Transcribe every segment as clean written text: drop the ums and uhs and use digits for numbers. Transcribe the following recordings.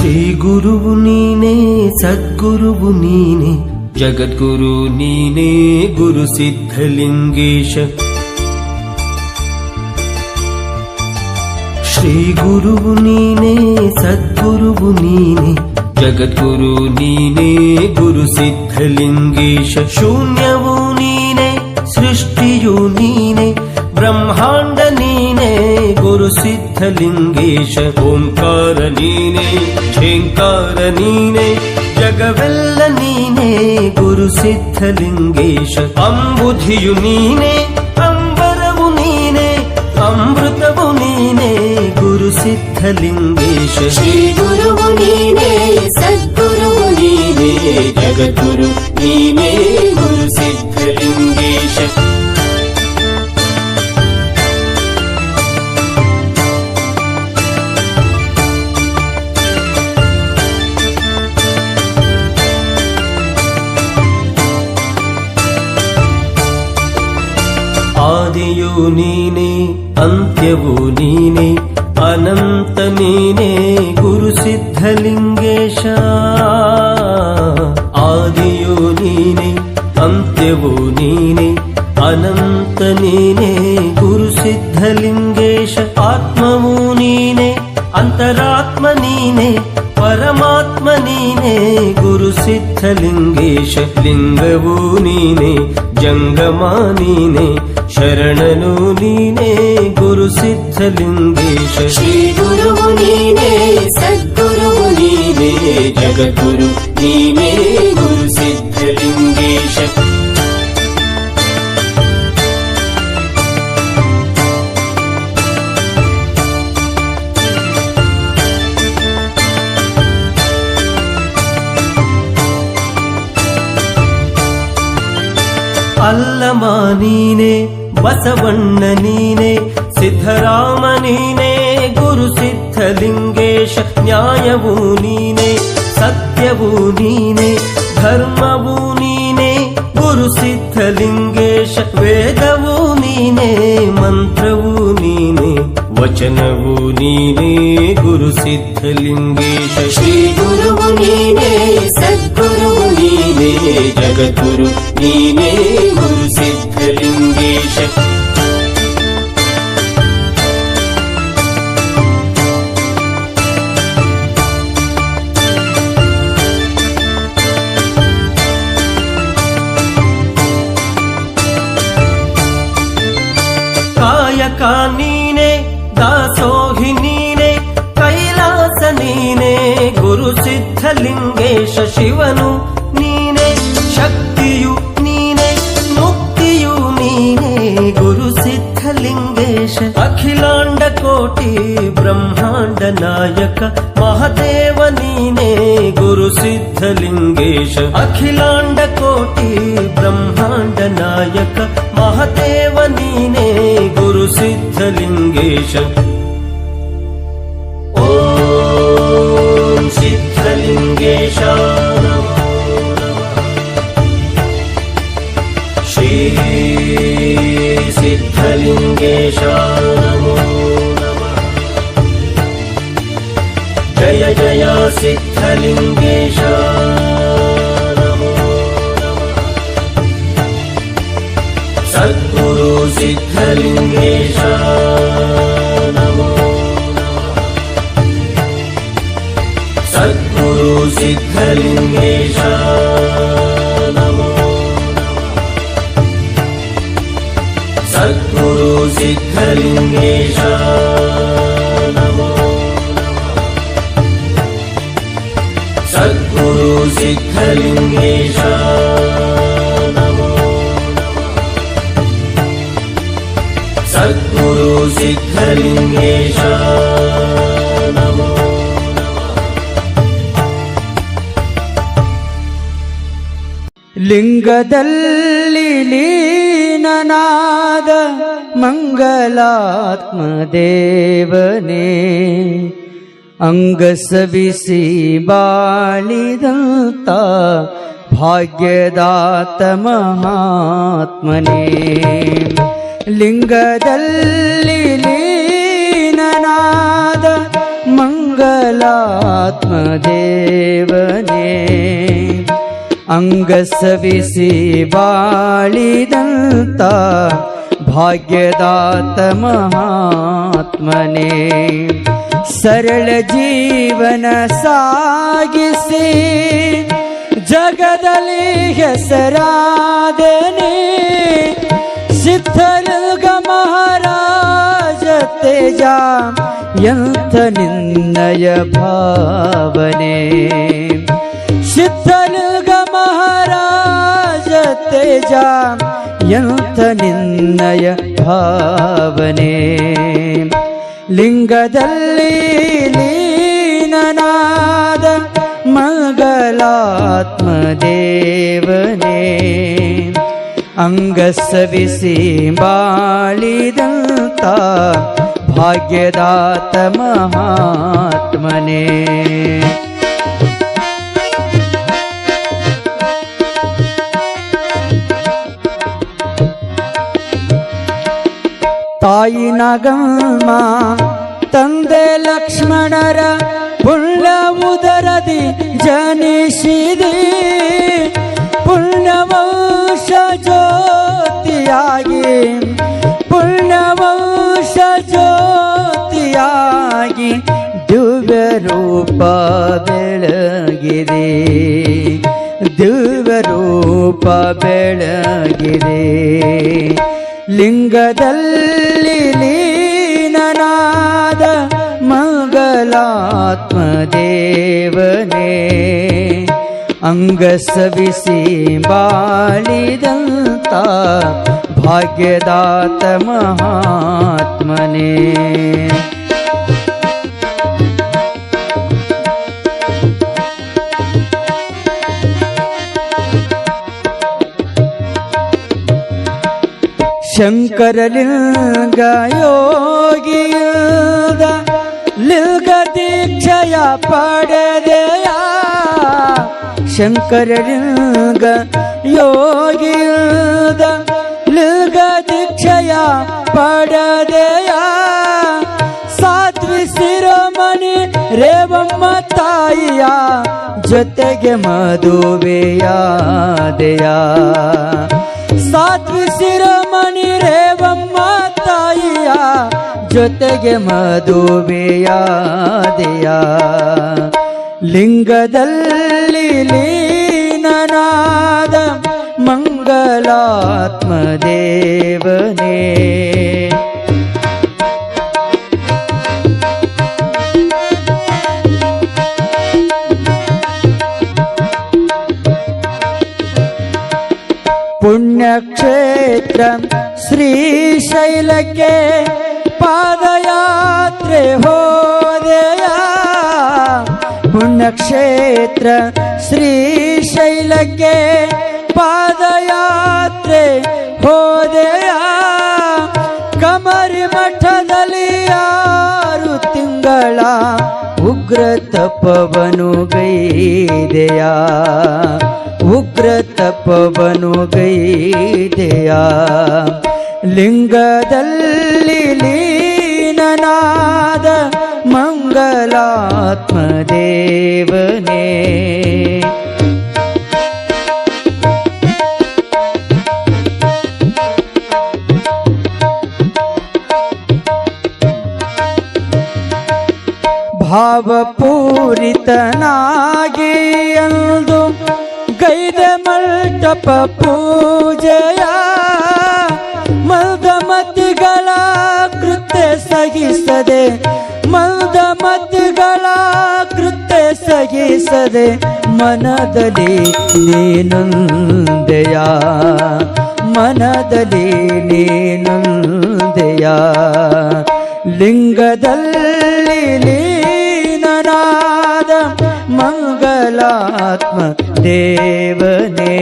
ಶ್ರೀ ಗುರುವು ನೀನೇ ಸದ್ಗುರುವು ನೀನೇ ಜಗದ್ಗುರು ನೀನೇ ಗುರು ಸಿದ್ಧಲಿಂಗೇಶ. ಶ್ರೀ ಗುರುವು ನೀನೇ ಸದ್ಗುರುವು ನೀನೇ ಜಗದ್ಗುರು ನೀನೇ ಗುರು ಸಿದ್ಧಲಿಂಗೇಶ. ಶೂನ್ಯವು ನೀನೇ ಸೃಷ್ಟಿಯು ನೀನೇ ಬ್ರಹ್ಮಾಂಡ ನೀನೇ ಗುರು ಸಿದ್ಧಲಿಂಗೇಶ. ಓಂಕಾರ ನೀನೇ ಝೇಂಕಾರ ನೀನೇ ಜಗವೆಲ್ಲ ನೀನೇ ಗುರು ಸಿದ್ಧಲಿಂಗೇಶ. ಅಂಬುಧಿಯು ನೀನೇ ಅಂಬರವು ನೀನೇ ಅಮೃತವು ನೀನೇ ಗುರು ಸಿದ್ಧಲಿಂಗೇಶ. ಶ್ರೀ ಗುರುವು ನೀನೇ ಸದ್ಗುರುವು ನೀನೇ ಜಗದ್ಗುರು ನೀನೇ ಗುರು ಸಿದ್ಧಲಿಂಗೇಶ. ಆದಿಯು ನೀನೇ ಅಂತ್ಯವು ನೀನೇ ಅನಂತ ನೀನೇ ಗುರು ಸಿದ್ಧಲಿಂಗೇಶ. ಆದಿಯು ನೀನೇ ಅಂತ್ಯವು ನೀನೇ ಅನಂತ ನೀನೇ ಗುರು ಸಿದ್ಧಲಿಂಗೇಶ. ಆತ್ಮವು ನೀನೇ ಅಂತರಾತ್ಮ ನೀನೇ ಪರಮಾತ್ಮ ನೀನೇ ಗುರು ಸಿದ್ಧಲಿಂಗೇಶ. ಲಿಂಗವು ನೀನೇ ಜಂಗಮ ನೀನೇ ಶರಣನು ನೀನೇ ಗುರು ಸಿದ್ಧಲಿಂಗೇಶ. ಶ್ರೀ ಗುರುವು ನೀನೇ ಸದ್ಗುರುವು ನೀನೇ ಜಗದ್ಗುರು ನೀನೇ ಗುರು ಸಿದ್ಧಲಿಂಗೇಶ. ಅಲ್ಲಮ ನೀನೇ ಬಸವಣ್ಣ ನೀನೇ ಸಿದ್ಧರಾಮ ನೀನೇ ಗುರು ಸಿದ್ಧಲಿಂಗೇಶ. ನ್ಯಾಯವು ನೀನೇ ಸತ್ಯವು ನೀನೇ ಧರ್ಮವು ನೀನೇ ಗುರು ಸಿದ್ಧಲಿಂಗೇಶ. ವೇದವು ನೀನೇ ಮಂತ್ರವು ನೀನೇ ವಚನವು ನೀನೇ ಗುರು ಸಿದ್ಧಲಿಂಗೇಶ. ಶ್ರೀ ಗುರುವು ನೀನೇ ಸದ್ಗುರುವು ನೀನೇ ಜಗದ್ಗುರು ನೀನೇ ಗುರು ಸಿದ್ಧಲಿಂಗೇಶ. ಕಾಯಕ ನೀನೇ ದಾಸೋಹಿ ನೀನೇ ಕೈಲಾಸ ನೀನೇ ಗುರು ಸಿದ್ಧಲಿಂಗೇಶ. ಶಿವನು ನೀನೇ ಶಕ್ತಿಯು ನೀನೇ ಮುಕ್ತಿಯು ನೀನೇ ಗುರು ಸಿದ್ಧಲಿಂಗೇಶ. ಅಖಿಲಾಂಡ ಕೋಟಿ ಬ್ರಹ್ಮಾಂಡ ನಾಯಕ ಮಹಾದೇವ ನೀನೇ ಗುರು ಸಿದ್ಧಲಿಂಗೇಶ. ಅಖಿಲಾಂಡ ಕೋಟಿ ಬ್ರಹ್ಮಾಂಡ ನಾಯಕ ಮಹಾದೇವ ನೀನೇ ಗುರು ಸಿದ್ಧಲಿಂಗೇಶ. ಓಂ ಸಿದ್ಧಲಿಂಗೇಶ ನಮೋ ನಮಃ. ಶ್ರೀ ಸಿದ್ಧಲಿಂಗೇಶ ನಮೋ ನಮಃ. ಜಯ ಜಯ ಸಿದ್ಧಲಿಂಗೇಶ ನಮೋ ನಮಃ. ಸದ್ಗುರು ಸಿದ್ಧಲಿಂಗೇಶ ನಮೋ ನಮಃ. ಸದ್ಗುರು ಸಿದ್ಧಲಿಂಗೇಶ ನಮೋ ನಮಃ. ಸದ್ಗುರು ಸಿದ್ಧಲಿಂಗೇಶ ನಮೋ ನಮಃ. ಸದ್ಗುರು ಸಿದ್ಧಲಿಂಗೇಶ ನಮೋ ನಮಃ. ಸದ್ಗುರು ಸಿದ್ಧಲಿಂಗೇಶ ನಮೋ ನಮಃ. ಲಿಂಗದಲ್ಲಿ ಲೀನನಾದ ಮಂಗಲಾತ್ಮ ದೇವನೇ ಅಂಗಸವಿಸಿ ಬಾಳಿದಂತ ಭಾಗ್ಯದಾತ ಮಹಾತ್ಮನೇ. ಲಿಂಗದಲ್ಲಿ ಲೀನನಾದ ಮಂಗಲಾತ್ಮ ಆತ್ಮದೇವನೇ ಅಂಗಸವಿಸಿ ಬಾಳಿದಂತ ಭಾಗ್ಯದಾತ ಮಹಾತ್ಮನೇ ಸರಳ ಜೀವನ ಸಾಗಿಸಿ ಜಗದಲ್ಲಿ ಹೆಸರಾದನೆ ಸಿದ್ಧಲಿಂಗ ಮಹಾರಾಜ ತೇಜ ಎಂಥ ನಿನ್ನಯ ಭಾವನೆ ಸಿದ್ಧಲಿಂಗ ಮಹಾರಾಜ ತೇಜ ಎಂಥ ನಿನ್ನಯ ಭಾವನೆ ಲಿಂಗದಲ್ಲಿ ಲೀನನಾದ ಮಂಗಲಾತ್ಮ ದೇವನೇ ಅಂಗಸವಿಸಿ ಬಾಳಿದಂತ ಭಾಗ್ಯದಾತ ಮಹಾತ್ಮನೇ ತಾಯಿ ನಾಗಮ್ಮ ತಂದೆ ಲಕ್ಷ್ಮಣರ ಪುಣ್ಯ ಉದರದಿ ಜನಿಸಿದೆ ಪುಣ್ಯವಂಶ ಜ್ಯೋತಿಯಾಗಿ ಪುಣ್ಯವಂಶ ಜ್ಯೋತಿಯಾಗಿ ದಿವ್ಯ ರೂಪ ಬೆಳಗಿದೆ ದಿವ್ಯ ರೂಪ ಬೆಳಗಿದೆ ಲಿಂಗದಲ್ಲಿ ಲೀನನಾದ ಮಂಗಲಾತ್ಮ ದೇವನೇ ಅಂಗಸವಿಸಿ ಬಾಳಿದಂತ ಭಾಗ್ಯದಾತ ಮಹಾತ್ಮನೇ ಶಂಕರಲಿಂಗ ಯೋಗಿಯುದ ಲಿಂಗ ದೀಕ್ಷೆಯ ಪಡೆದೆಯ ಶಂಕರಲಿಂಗ ಯೋಗಿಯುದ ಲಿಂಗ ದೀಕ್ಷೆಯ ಪಡೆದೆಯ ಸಾಧ್ವಿ ಶಿರೋಮಣಿ ರೇವಮ್ಮ ತಾಯಿಯ ಜೊತೆಗೆ ಮದುವೆಯಾದೆಯ ಸಾಧ್ವಿ ಶಿರೋಮಣಿ ರೇವಮ್ಮ ತಾಯಿಯ ಜೊತೆಗೆ ಮದುವೆಯಾದೆಯ ಲಿಂಗದಲ್ಲಿ ಲೀನನಾದ ಮಂಗಲಾತ್ಮ ದೇವನೇ ಪುಣ್ಯಕ್ಷೇತ್ರ ಶ್ರೀಶೈಲಕ್ಕೆ ಪಾದಯಾತ್ರೆ ಹೋದೆಯ ಪುಣ್ಯಕ್ಷೇತ್ರ ಶ್ರೀಶೈಲಕ್ಕೆ ಪಾದಯಾತ್ರೆ ಹೋದೆಯ ಕಮರಿ ಮಠದಲ್ಲಿ 6 ತಿಂಗಳ ಉಗ್ರ ತಪವನು ಗೈದೆಯ ಉಗ್ರ ತಪವನು ಗೈದೆಯ ಲಿಂಗದಲ್ಲಿ ಲೀನನಾದ ಮಂಗಲಾತ್ಮ ದೇವನೇ ಭಾವಪೂರಿತನಾಗಿ ಅಂದು ಗೈದ ಮಂಟಪ ಪೂಜೆಯ ಮಂದಮತಿಗಳ ಕೃತ್ಯ ಸಹಿಸದೆ ಮಂದಮತಿಗಳ ಕೃತ್ಯ ಸಹಿಸದೆ ಮನದಲ್ಲಿ ನೀನೊಂದೆಯ ಮನದಲ್ಲಿ ನೀನೊಂದೆಯ ಲಿಂಗದಲ್ಲಿ ಲೀನನಾದ ಮಂಗಲಾತ್ಮ ದೇವನೇ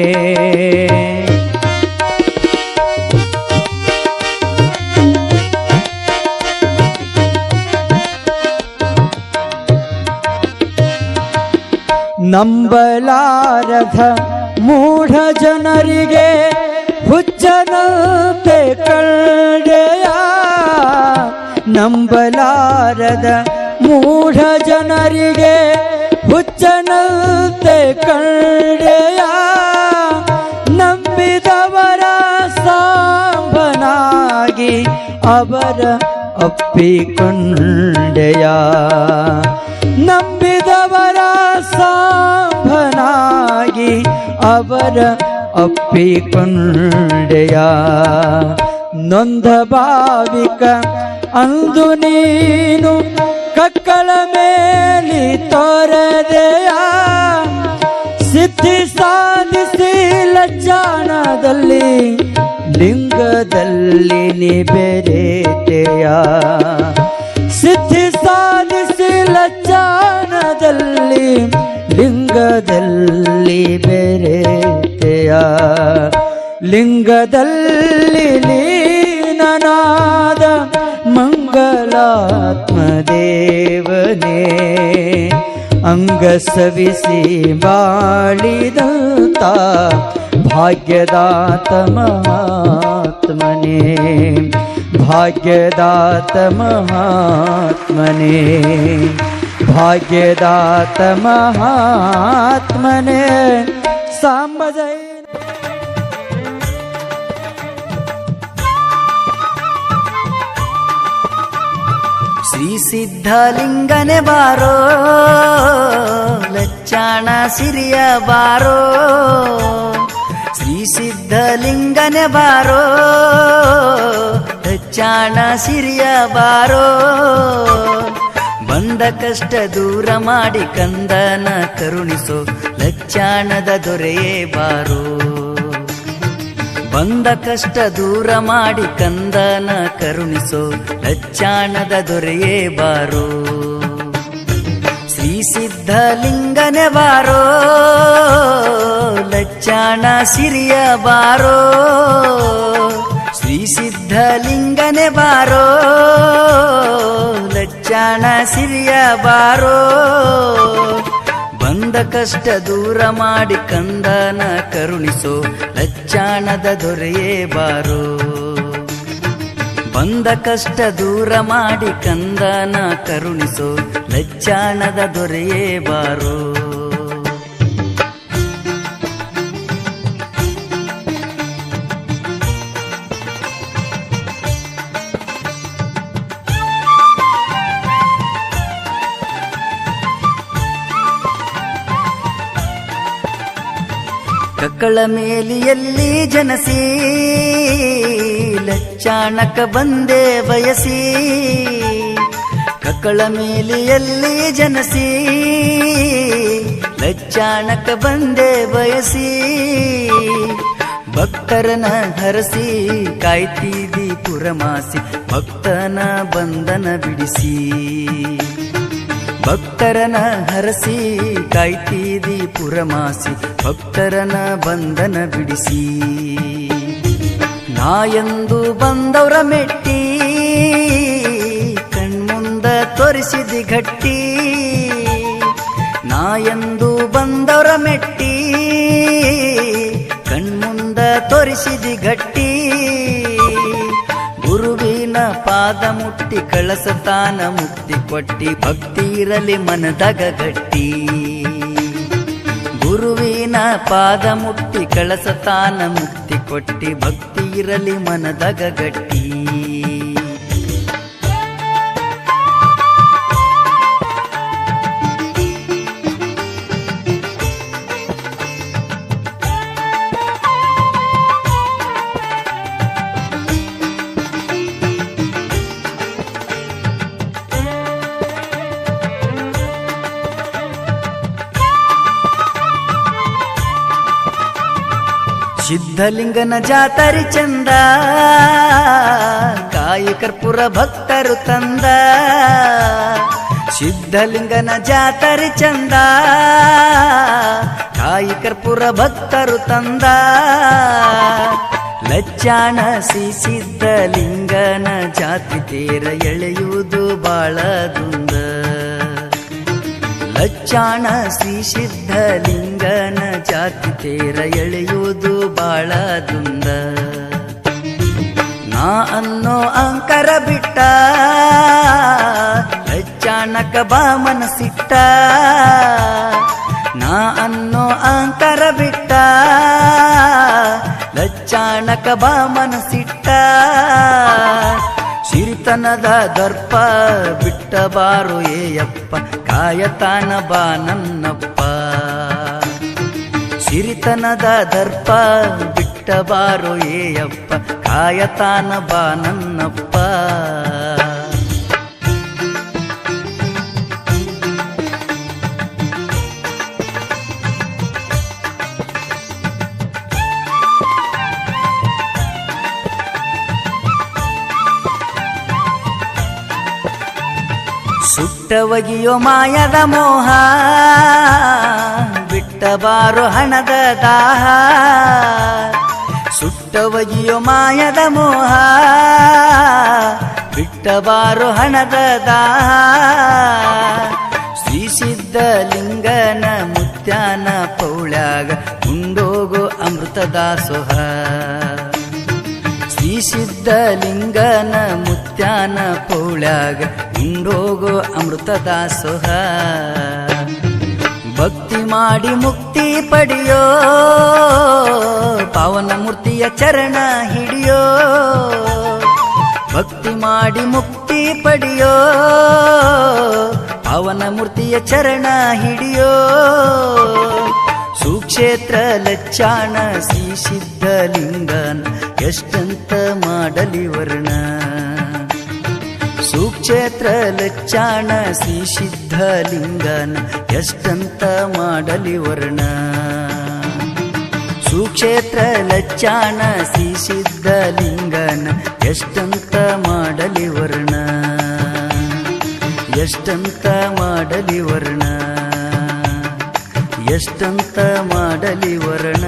ನಂಬಲಾರದ ಮೂಢ ಜನರಿಗೆ ಹುಚ್ಚನಂತೆ ಕಂಡೆಯ ನಂಬಲಾರದ ಮೂಢ ಜನರಿಗೆ ಹುಚ್ಚನಂತೆ ಕಂಡೆಯ ನಂಬಿದವರ ಸಾಂಬನಾಗಿ ಅವರ ಅಪ್ಪಿಕೊಂಡೆಯ ನಂಬಿದವರ ಸಾಂಬನಾಗಿ ಅವರ ಅಪ್ಪಿಕೊಂಡೆಯ ನೊಂದ ಭಾವಿಕ ಅಂದು ನೀನು ಕಕ್ಕಳ ಮೇಲಿ ತೋರದೆಯ ಸಿದ್ಧಿ ಸಾಧಿಸಿ ಲಜ್ಜಾನದಲ್ಲಿ ಲಿಂಗದಲ್ಲಿ ನೀ ಬೆರೆತೆಯ ಸಿದ್ಧಿ ಸಾಧಿಸಿ ಲಜ್ಜಾನದಲ್ಲಿ ಲಿಂಗದಲ್ಲಿ ಬೆರೆತೆಯ ಲಿಂಗದಲ್ಲಿ ಲೀನನಾದ ಮಂಗಲಾತ್ಮ ದೇವನೇ ಅಂಗ ಸವಿಸಿ ಬಾಳಿದಂತ ಭಾಗ್ಯದಾತ ಮಹಾತ್ಮನೇ ಭಾಗ್ಯದಾತ ಮಹಾತ್ಮನೇ ಭಾಗ್ಯದಾತ ಮಹಾತ್ಮನೇ ಸಾಂಬ ಜಯ ಶ್ರೀ ಸಿದ್ಧಲಿಂಗನೆ ಬಾರೋ ಲಚ್ಚಾಣ ಸಿರಿಯ ಬಾರೋ ಶ್ರೀ ಸಿದ್ಧಲಿಂಗನೆ ಬಾರೋ ಲಚ್ಚಾಣ ಸಿರಿಯ ಬಾರೋ ಬಂದ ಕಷ್ಟ ದೂರ ಮಾಡಿ ಕಂದನ ಕರುಣಿಸೋ ಲಚ್ಚಾಣದ ದೊರೆಯೇ ಬಾರೋ ಬಂದ ಕಷ್ಟ ದೂರ ಮಾಡಿ ಕಂದನ ಕರುಣಿಸೋ ಲಚ್ಚಾಣದ ದೊರೆಯೇ ಬಾರೋ ಶ್ರೀ ಸಿದ್ಧಲಿಂಗನೆ ಬಾರೋ ಲಚ್ಚಾಣ ಸಿರಿಯ ಬಾರೋ ಶ್ರೀ ಸಿದ್ಧಲಿಂಗನೆ ಬಾರೋ ಲಚ್ಚಾಣ ಸಿರಿಯ ಬಾರೋ ಬಂದ ಕಷ್ಟ ದೂರ ಮಾಡಿ ಕಂದನ ಕರುಣಿಸೋ ಲಚ್ಚಾಣದ ದೊರೆಯೇ ಬಾರೋ ಬಂದ ಕಷ್ಟ ದೂರ ಮಾಡಿ ಕಂದನ ಕರುಣಿಸೋ ಲಚ್ಚಾಣದ ದೊರೆಯೇ ಬಾರೋ ಕಕ್ಕಳ ಮೇಲಿಯಲ್ಲಿ ಜನಸಿ ಲಚ್ಚಾಣಕ ಬಂದೆ ಬಯಸಿ ಕಕ್ಕಳ ಮೇಲಿಯಲ್ಲಿ ಜನಸಿ ಲಚ್ಚಾಣಕ ಬಂದೆ ಬಯಸಿ ಭಕ್ತರನ ಹರಸಿ ಕಾಯ್ತಿದಿ ಪುರಮಾಸಿ ಭಕ್ತನ ಬಂಧನ ಬಿಡಿಸಿ ಭಕ್ತರನ ಹರಸಿ ಕಾಯ್ತಿದಿ ಪುರಮಾಸಿ ಭಕ್ತರನ ಬಂಧನ ಬಿಡಿಸಿ ನಾಯಂದು ಬಂದವರ ಮೆಟ್ಟಿ ಕಣ್ಮುಂದ ತೋರಿಸಿದಿ ಗಟ್ಟಿ ನಾಯಂದು ಬಂದವರ ಮೆಟ್ಟಿ ಕಣ್ಮುಂದ ತೋರಿಸಿದಿ ಗಟ್ಟಿ ಗುರುವಿನ ಪಾದ ಮುಟ್ಟಿ ಕಳಸತಾನ ಮುಕ್ತಿ ಕೊಟ್ಟಿ ಭಕ್ತಿ ಇರಲಿ ಮನದಾಗ ಗಟ್ಟಿ ಗುರುವಿನ ಪಾದ ಮುಟ್ಟಿ ಕಳಸತಾನ ಮುಕ್ತಿ ಕೊಟ್ಟಿ ಭಕ್ತಿ ಇರಲಿ ಮನದಾಗ ಗಟ್ಟಿ ಸಿದ್ಧಲಿಂಗನ ಜಾತರಿ ಚಂದ ಕಾಯಿ ಕರ್ಪೂರ ಭಕ್ತರು ತಂದ ಸಿದ್ಧಲಿಂಗನ ಜಾತರಿ ಚಂದ ಕಾಯಿ ಕರ್ಪೂರ ಭಕ್ತರು ತಂದ ಲಚ್ಚಾಣ ಶ್ರೀ ಸಿದ್ಧಲಿಂಗನ ಜಾತಿ ತೇರ ಎಳೆಯುವುದು ಬಾಳ ದುಂದ ಲಚ್ಚಾಣ ಶ್ರೀ ಸಿದ್ಧಲಿಂಗನ ಜಾತಿ ತೇರ ಎಳೆಯುವುದು ಬಾಳ ದುಂದ ನಾ ಅನ್ನೋ ಅಂಕರ ಬಿಟ್ಟ ಲಚ್ಚಾಣಕ ಬಾ ಮನಸಿಟ್ಟ ಕಾಣಕ ಬಾ ಮನಸಿಟ್ಟ ಸಿರಿತನದ ದರ್ಪ ಬಿಟ್ಟ ಬಾರು ಏಯಪ್ಪ ಕಾಯತಾನ ಬಾ ನನ್ನಪ್ಪ ಸಿರಿತನದ ದರ್ಪ ಬಿಟ್ಟ ಬಾರು ಏಯಪ್ಪ ಕಾಯತಾನ ಬಾ ನನ್ನಪ್ಪ ಸುಟ್ಟವಗಿಯೋ ಮಾಯದ ಮೋಹ ಬಿಟ್ಟ ಬಾರೋ ಹಣದ ದಾಹ ಸುಟ್ಟವಗಿಯೋ ಮಾಯದ ಮೋಹ ಬಿಟ್ಟ ಬಾರೋ ಹಣದ ದಾಹ ಶ್ರೀ ಸಿದ್ಧಲಿಂಗನ ಮುತ್ಯಾನ ಪೌಳ್ಯಾಗ ಉಂಡೋಗೋ ಅಮೃತ ದಾಸೋಹ ಶ್ರೀ ಸಿದ್ಧಲಿಂಗನ ಮುತ್ಯಾನ ಪೌಳ್ಯಾಗ ಉಂಡೋಗೋ ಅಮೃತ ದಾಸೋಹ ಭಕ್ತಿ ಮಾಡಿ ಮುಕ್ತಿ ಪಡೆಯೋ ಪಾವನ ಮೂರ್ತಿಯ ಚರಣ ಹಿಡಿಯೋ ಭಕ್ತಿ ಮಾಡಿ ಮುಕ್ತಿ ಪಡೆಯೋ ಪಾವನ ಮೂರ್ತಿಯ ಚರಣ ಹಿಡಿಯೋ ಸುಕ್ಷೇತ್ರ ಲಚ್ಚಾಣ ಶ್ರೀ ಸಿದ್ಧಲಿಂಗನ ಎಷ್ಟಂತ ಮಾಡಲಿ ವರ್ಣ ಸುಕ್ಷೇತ್ರ ಲಚ್ಚಾಣ ಶ್ರೀ ಸಿದ್ಧಲಿಂಗನ ಎಷ್ಟಂತ ಮಾಡಲಿ ವರ್ಣ ಸುಕ್ಷೇತ್ರ ಲಚ್ಚಾಣ ಶ್ರೀ ಸಿದ್ಧಲಿಂಗನ ಎಷ್ಟಂತ ಮಾಡಲಿ ವರ್ಣ ಎಷ್ಟಂತ ಮಾಡಲಿ ವರ್ಣ ಎಷ್ಟಂತ ಮಾಡಲಿ ವರ್ಣ